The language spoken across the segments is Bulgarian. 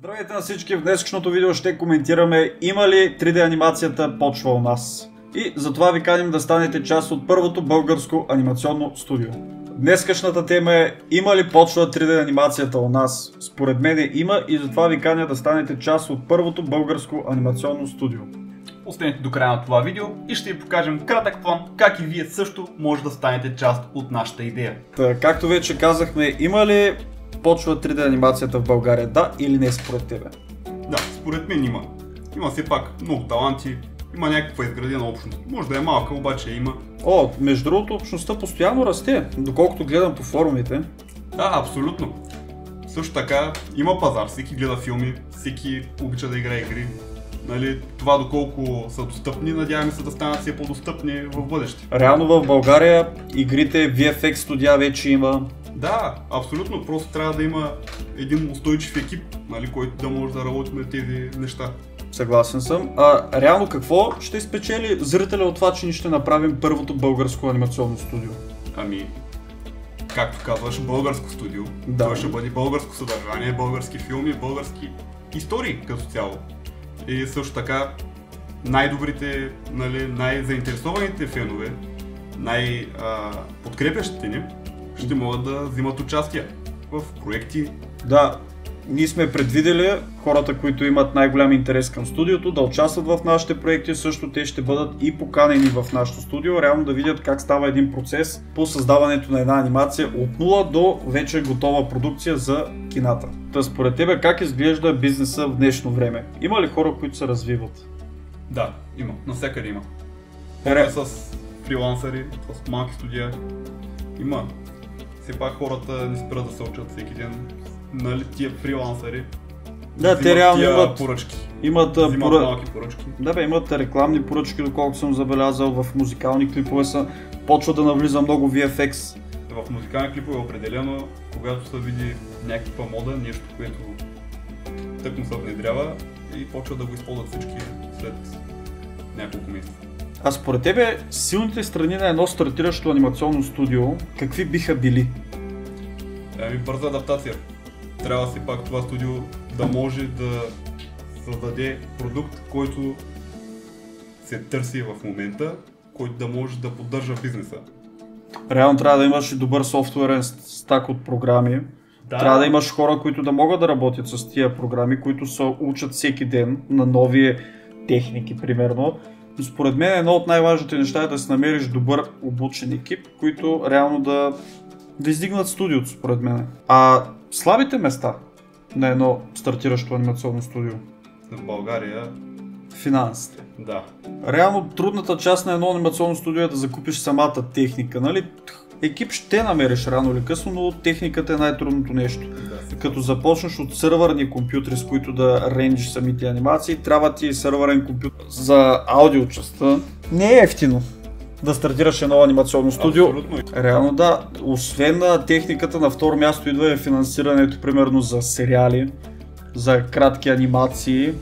Здравейте на всички! В днешното видео ще коментираме има ли 3D анимацията почва у нас. И затова ви каним да станете част от първото българско анимационно студио. Днескашната тема е има ли почва 3D анимацията у нас? Според мен има и затова ви каня да станете част от първото българско анимационно студио. Останете до края на това видео и ще ви покажем кратък план как и вие също може да станете част от нашата идея. Както вече казахме, има ли почва 3D анимацията в България? Да или не според тебе? Да, според мен има. Има все пак много таланти, има някаква изградена общност. Може да е малка, обаче има. Между другото, общността постоянно расте, доколкото гледам по форумите. Да, абсолютно. Също така има пазар, всеки гледа филми, всеки обича да играе игри. Нали, това доколко са достъпни, надяваме се да станат все по-достъпни в бъдеще. Реално в България игрите VFX студия вече има. Да, абсолютно, просто трябва да има един устойчив екип, нали, който да може да работи на тези неща. Съгласен съм. Реално какво ще спечели зрителя от това, че ние ще направим първото българско анимационно студио? Както казваш, българско студио. Да. Това ще бъде българско съдържание, български филми, български истории като цяло. И също така най-добрите, нали, най-заинтересованите фенове, най-подкрепящите ни, ще могат да взимат участие в проекти. Да, ние сме предвидели хората, които имат най-голям интерес към студиото, да участват в нашите проекти, също те ще бъдат и поканени в нашото студио, реално да видят как става един процес по създаването на една анимация от нула до вече готова продукция за кината. Според тебе как изглежда бизнеса в днешно време? Има ли хора, които се развиват? Да, има. Навсякъде има. С фрилансъри, с малки студия. Има. Все пак хората не спират да се учат всеки ден. Нали, тия фрилансъри. Да, те реално имат поръчки. Имат малки поръчки. Да, имат рекламни поръчки, доколкото съм забелязал, в музикални клипове почва да навлиза много VFX. В музикални клипове е определено, когато се види някаква мода, нещо, което тъкмо се внедрява и почва да го използват всички след няколко месеца. А според тебе, силните страни на едно стартиращо анимационно студио, какви биха били? Бърза адаптация. Трябва си пак това студио да може да създаде продукт, който се търси в момента, който да може да поддържа бизнеса. Реално трябва да имаш и добър софтуерен стак от програми. Да. Трябва да имаш хора, които да могат да работят с тия програми, които се учат всеки ден на нови техники, примерно. Но според мен едно от най-важните неща е да си намериш добър обучен екип, които реално да издигнат студиото, според мен. А слабите места на едно стартиращо анимационно студио? В България? Финансите. Да. Реално трудната част на едно анимационно студио е да закупиш самата техника, нали? Екип ще намериш рано или късно, но техниката е най-трудното нещо. Да, като започнеш от сървърни компютри, с които да рендиш самите анимации, трябва ти сървърен компютър за аудио частта. Не е ефтино да стартираш едно анимационно студио. Абсолютно. Реално да, освен на техниката, на второ място идва финансирането, примерно за сериали, за кратки анимации.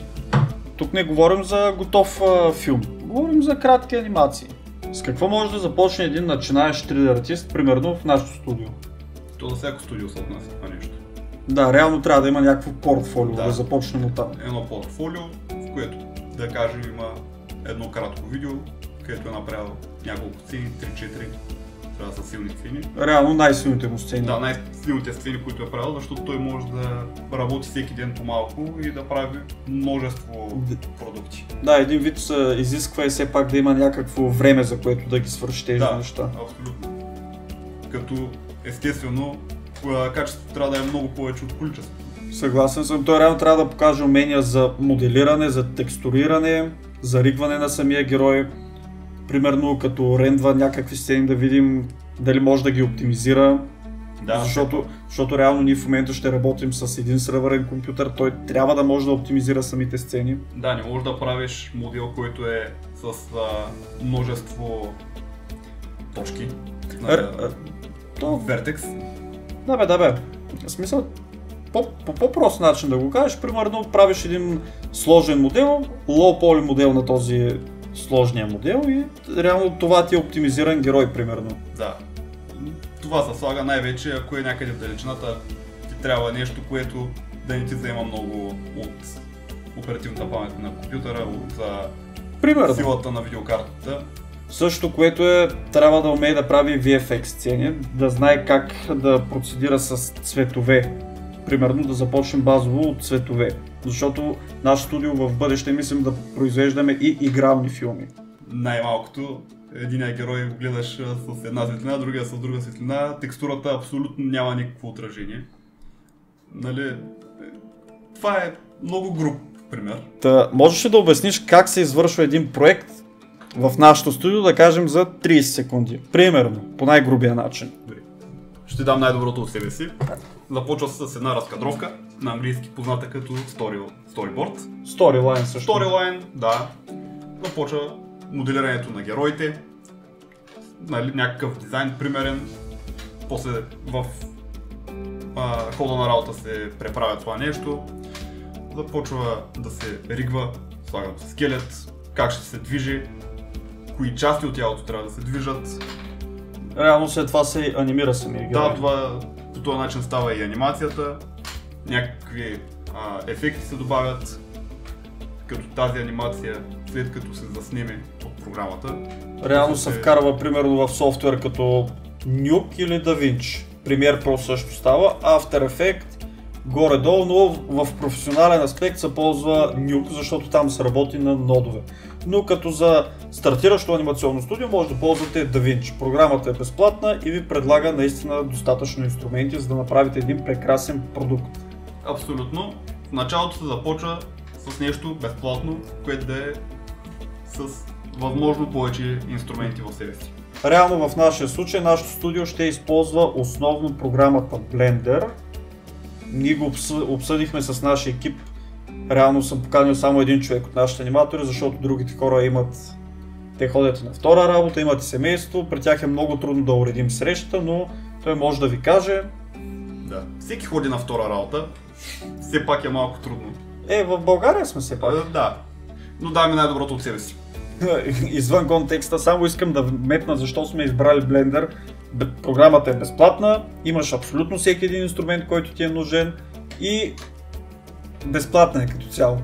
Тук не говорим за готов филм, говорим за кратки анимации. С какво може да започне един начинаещ 3D артист, примерно в нашото студио? То за всяко студио се отнася това нещо. Да, реално трябва да има някакво портфолио, да започнем от там. Едно портфолио, в което да кажем има едно кратко видео, където е направил няколко сцени, 3-4, трябва да са силни сцени. Реално най-силните му сцени. Да, най-силните сцени, които е правил, защото той може да работи всеки ден по-малко и да прави множество продукти. Да, един вид се изисква и все пак да има някакво време, за което да ги свърши тези неща. Да, абсолютно. Като естествено, качеството трябва да е много повече от количеството. Съгласен съм, той реално трябва да покаже умения за моделиране, за текстуриране, за ригване на самия герой. Примерно като рендва някакви сцени да видим дали може да ги оптимизира. Да, защото реално ние в момента ще работим с един сървърен компютър, той трябва да може да оптимизира самите сцени. Да, не можеш да правиш модел, който е с множество точки. Вертекс. Да бе. В смисъл, по по-прост начин да го кажеш, примерно правиш един сложен модел, лоу-поли модел на този сложния модел и реално това ти е оптимизиран герой, примерно. Да. Това се слага най-вече, ако е някъде в далечината, ти трябва нещо, което да не ти заема много от оперативната памет на компютъра, от Примерно. силата на видеокартата. Също, което трябва да умее да прави VFX сцени, да знае как да процедира с цветове. Примерно да започнем базово от цветове. Защото наше студио в бъдеще мислим да произвеждаме и игрални филми. Най-малкото, единия герой го гледаш с една светлина, другия с друга светлина, текстурата абсолютно няма никакво отражение. Нали? Това е много груб пример. Та, можеш ли да обясниш как се извършва един проект в нашото студио, да кажем за 30 секунди? Примерно, по най-грубия начин. Ще дам най-доброто от себе си. Започва с една разкадровка, на английски позната като storyboard. Storyline също. Storyline, да. Започва моделирането на героите, нали, някакъв дизайн примерен. После в хода на работа се преправя това нещо. Започва да се ригва, слагам се скелет, как ще се движи, кои части от тялото трябва да се движат. Реално след това се анимира самия герой. Да, това по този начин става и анимацията, някакви ефекти се добавят, като тази анимация, след като се заснеме от програмата. Реално се вкарва примерно в софтуер като Nuke или DaVinci. Premiere Pro също става, After Effects горе-долу, но в професионален аспект се ползва Nuke, защото там се работи на нодове. Но като за стартиращо анимационно студио може да ползвате DaVinci. Програмата е безплатна и ви предлага наистина достатъчно инструменти, за да направите един прекрасен продукт. Абсолютно. В началото се започва с нещо безплатно, което да е с възможно повече инструменти в себе си. Реално в нашия случай, нашето студио ще използва основно програмата Blender. Ние го обсъдихме с нашия екип. Реално съм поканил само един човек от нашите аниматори, защото другите хора имат... Те ходят на втора работа, имат и семейство, при тях е много трудно да уредим срещата, но той може да ви каже... Да, всеки ходи на втора работа, все пак е малко трудно. В България сме все пак. Да, но даваме най-доброто от себе си. Извън контекста, само искам да вметна защо сме избрали Blender. Програмата е безплатна, имаш абсолютно всеки един инструмент, който ти е нужен и безплатна е като цяло.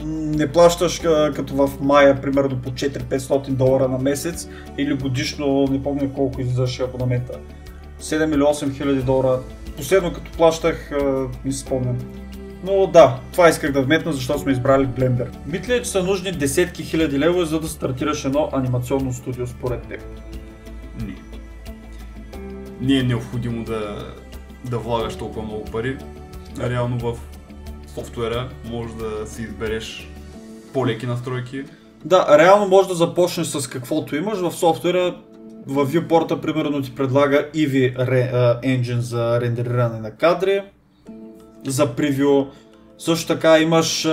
Не плащаш като в Maya, примерно по $400-500 на месец или годишно, не помня колко излизаше абонамента. 7 или 8 хиляди долара. Последно като плащах, не си спомням. Но да, това исках да вметна, защото сме избрали Blender. Мисля ли, че са нужни десетки хиляди лева, за да стартираш едно анимационно студио според теб? Не е необходимо да влагаш толкова много пари. Реално в софтуера можеш да си избереш по-леки настройки. Да, реално можеш да започнеш с каквото имаш. В софтуера, в viewport примерно ти предлага Eevee Engine за рендериране на кадри, за превю. Също така имаш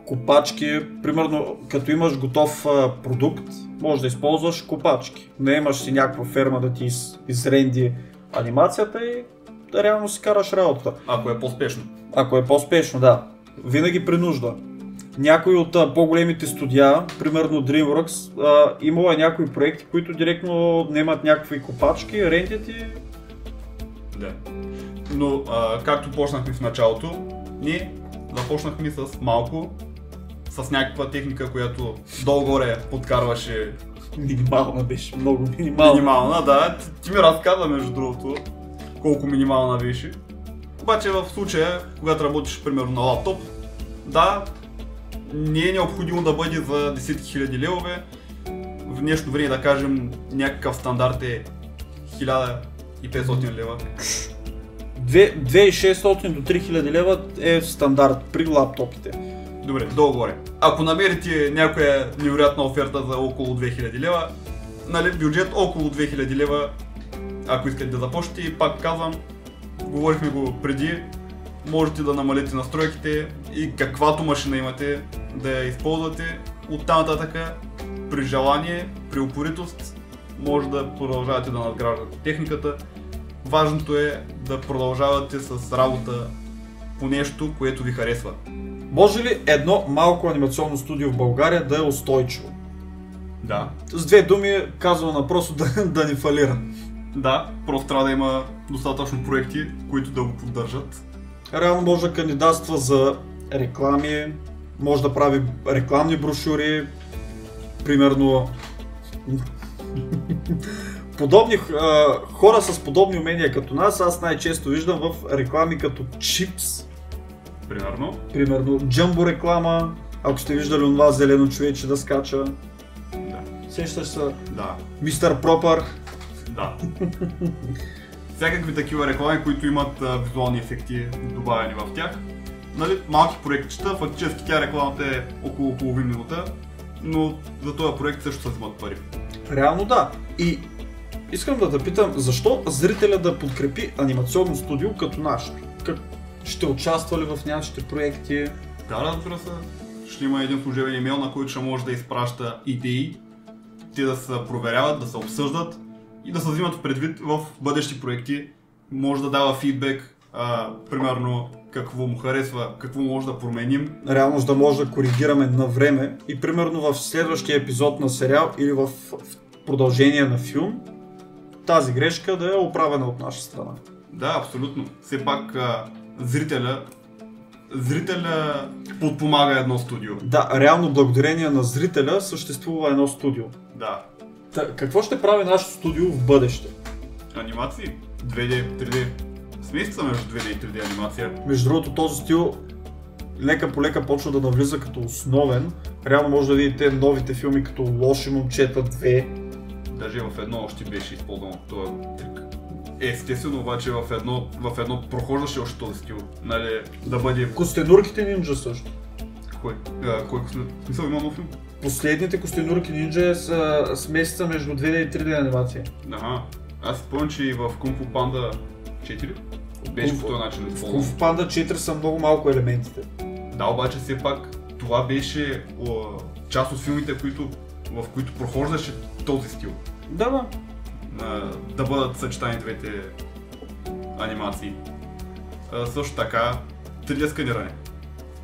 копачки, примерно като имаш готов продукт, можеш да използваш копачки. Не имаш си някаква ферма да ти изренди анимацията и да реално си караш работата. Ако е по-спешно. Ако е по-спешно, да. Винаги при нужда. Някои от по-големите студия, примерно DreamWorks, имало някои проекти, които директно немат някакви копачки, рендят и... Да. Но както почнахме в началото, ние започнахме с малко, с някаква техника, която долу-горе подкарваше... Минимална беше, много минимална. Минимална, да. Ти ми разказа между другото колко минимална беше. Обаче в случая, когато работиш примерно на лаптоп, да, не е необходимо да бъде за 10 000 левове. В днешно време да кажем някакъв стандарт е 1500 лева. 2600 до 3000 лева е стандарт при лаптопите. Добре, долу-горе. Ако намерите някоя невероятна оферта за около 2000 лева, нали, бюджет около 2000 лева, ако искате да започнете, и пак казвам, говорихме го преди, можете да намалите настройките и каквато машина имате да я използвате. Оттам нататък, при желание, при упоритост, може да продължавате да надграждате техниката. Важното е да продължавате с работа по нещо, което ви харесва. Може ли едно малко анимационно студио в България да е устойчиво? Да. С две думи казвам напросто да не фалира. Да, просто трябва да има достатъчно проекти, които да го поддържат. реално може да кандидатства за реклами, може да прави рекламни брошури, примерно подобни хора с подобни умения като нас, аз най-често виждам в реклами като чипс. Примерно джамбо реклама, ако сте виждали онова зелено човече да скача. Да. Сещаш се? Да. Мистер Пропър. Да. Всякакви такива реклами, които имат визуални ефекти добавени в тях. Нали, малки проектчета, фактически тя рекламата е около половин минута, но за този проект също се взимат пари. Реално да. И искам да те питам, защо зрителя да подкрепи анимационно студио като нашето? Ще участва ли в нашите проекти? Да, разбира се. Ще има един служебен имейл, на който ще може да изпраща идеи, те да се проверяват, да се обсъждат и да се взимат предвид в бъдещи проекти. Може да дава фидбек, примерно какво му харесва, какво може да променим. Реално да може да коригираме на време и примерно в следващия епизод на сериал или в продължение на филм, тази грешка да е оправена от наша страна. Да, абсолютно. Все пак зрителя подпомага едно студио. Да, реално благодарение на зрителя съществува едно студио. Да. Какво ще прави нашето студио в бъдеще? Анимации, 2D, 3D. Смесица между 2D и 3D анимация. Между другото, този стил лека по лека почва да навлиза като основен. Реално може да видите новите филми като Лоши момчета 2. Даже в едно още беше използвано този трик. Естествено, обаче в едно прохождаше още този стил. Нали, да бъде... Костенурките нинджа също. Кой смисъл има нов филм? Последните Костенурки нинджа са смесица между 2D и 3D анимация. Ага. Аз спомням, че и в Kung Fu Panda 4 беше по този начин използвано. В Kung Fu Panda 4 са много малко елементите. Да, обаче все пак това беше част от филмите, в които прохождаше този стил. Да. Да бъдат съчетани двете анимации. Също така 3D сканиране.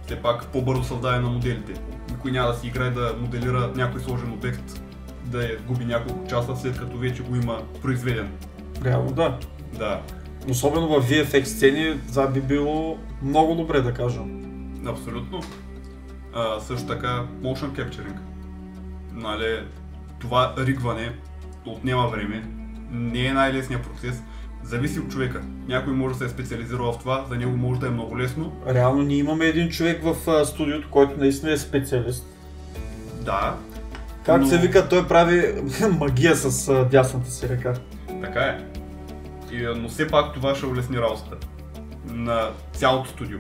Все пак по-бързо създаване на моделите. Никой няма да си играе да моделира някой сложен обект, да я губи няколко часа, след като вече го има произведен. Реално да. Да. Особено в VFX сцени, това би било много добре да кажем. Абсолютно. Също така motion capturing. Нали, това ригване отнема време, не е най-лесният процес, зависи от човека. Някой може да се е специализирал в това, за него може да е много лесно. Реално ние имаме един човек в студиото, който наистина е специалист. Да. Както се вика, той прави магия с дясната си ръка. Така е. Но все пак това ще улесни работата на цялото студио.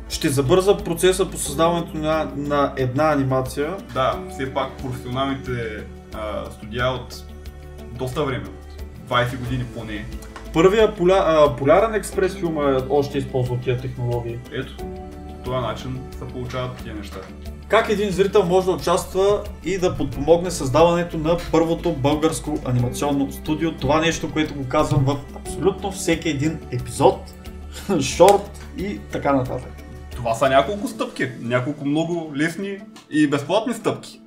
Ще забърза процеса по създаването на една анимация. Да, все пак професионалните студия от доста време, от 20 години поне. Първия Полярен експрес филма още използва тия технологии. Ето, по този начин се получават тия неща. Как един зрител може да участва и да подпомогне създаването на първото българско анимационно студио? Това нещо, което го казвам в абсолютно всеки един епизод, шорт и така нататък. Това са няколко стъпки, няколко много лесни и безплатни стъпки.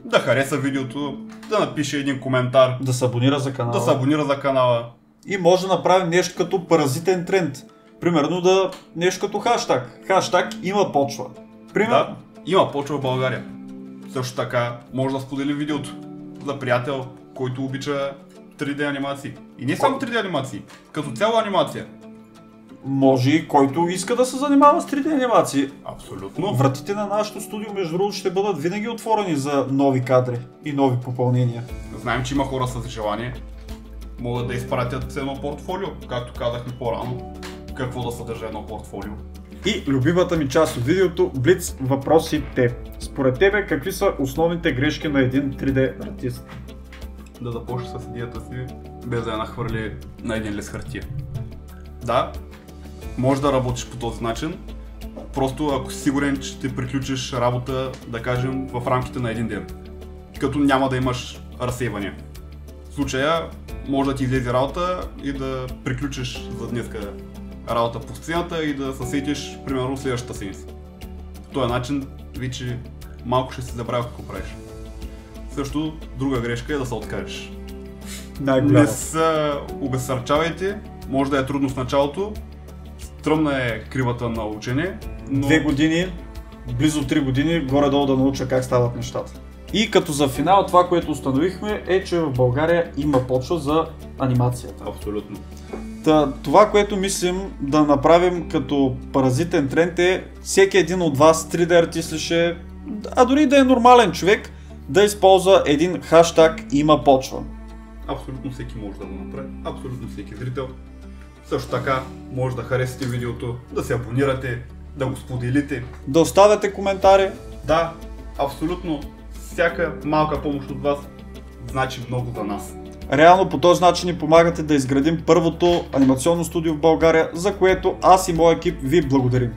Да хареса видеото, да напише един коментар, да се абонира за канала. И може да направим нещо като паразитен тренд. Примерно нещо като хаштаг. Хаштаг има почва. Да, има почва в България. Също така може да сподели видеото за приятел, който обича 3D анимации. И не само 3D анимации, като цяло анимация. Може и който иска да се занимава с 3D анимации. Абсолютно. Вратите на нашото студио, между другото, ще бъдат винаги отворени за нови кадри и нови попълнения. Знаем, че има хора с желание. Могат да изпратят едно портфолио, както казахме по-рано. Какво да съдържа едно портфолио. И любимата ми част от видеото, Блиц въпросите. Според тебе, какви са основните грешки на един 3D артист? Да започне с идеята си, без да я нахвърли на един лист хартия. Да, може да работиш по този начин, просто ако си сигурен, че ще приключиш работа, да кажем, в рамките на един ден, като няма да имаш разсейвания. В случая може да ти излезе работа и да приключиш за днеска работа по сцената и да се сетиш, примерно, следващата седмица. По този начин вече малко ще си забравя какво правиш. Също друга грешка е да се откажеш. Не се обезсърчавайте, може да е трудно в началото, Стръмна е кривата на учене, но... 2 години, близо 3 години, горе-долу да науча как стават нещата. И като за финал, това, което установихме е, че в България има почва за анимацията. Абсолютно. Това, което мислим да направим като паразитен тренд е всеки един от вас, 3D артист ли ще, а дори да е нормален човек, да използва един хаштаг има почва. Абсолютно всеки може да го направи, абсолютно всеки зрител. Също така може да харесате видеото, да се абонирате, да го споделите. Да оставяте коментари. Да, абсолютно всяка малка помощ от вас значи много за нас. Реално по този начин ни помагате да изградим първото анимационно студио в България, за което аз и моя екип ви благодарим.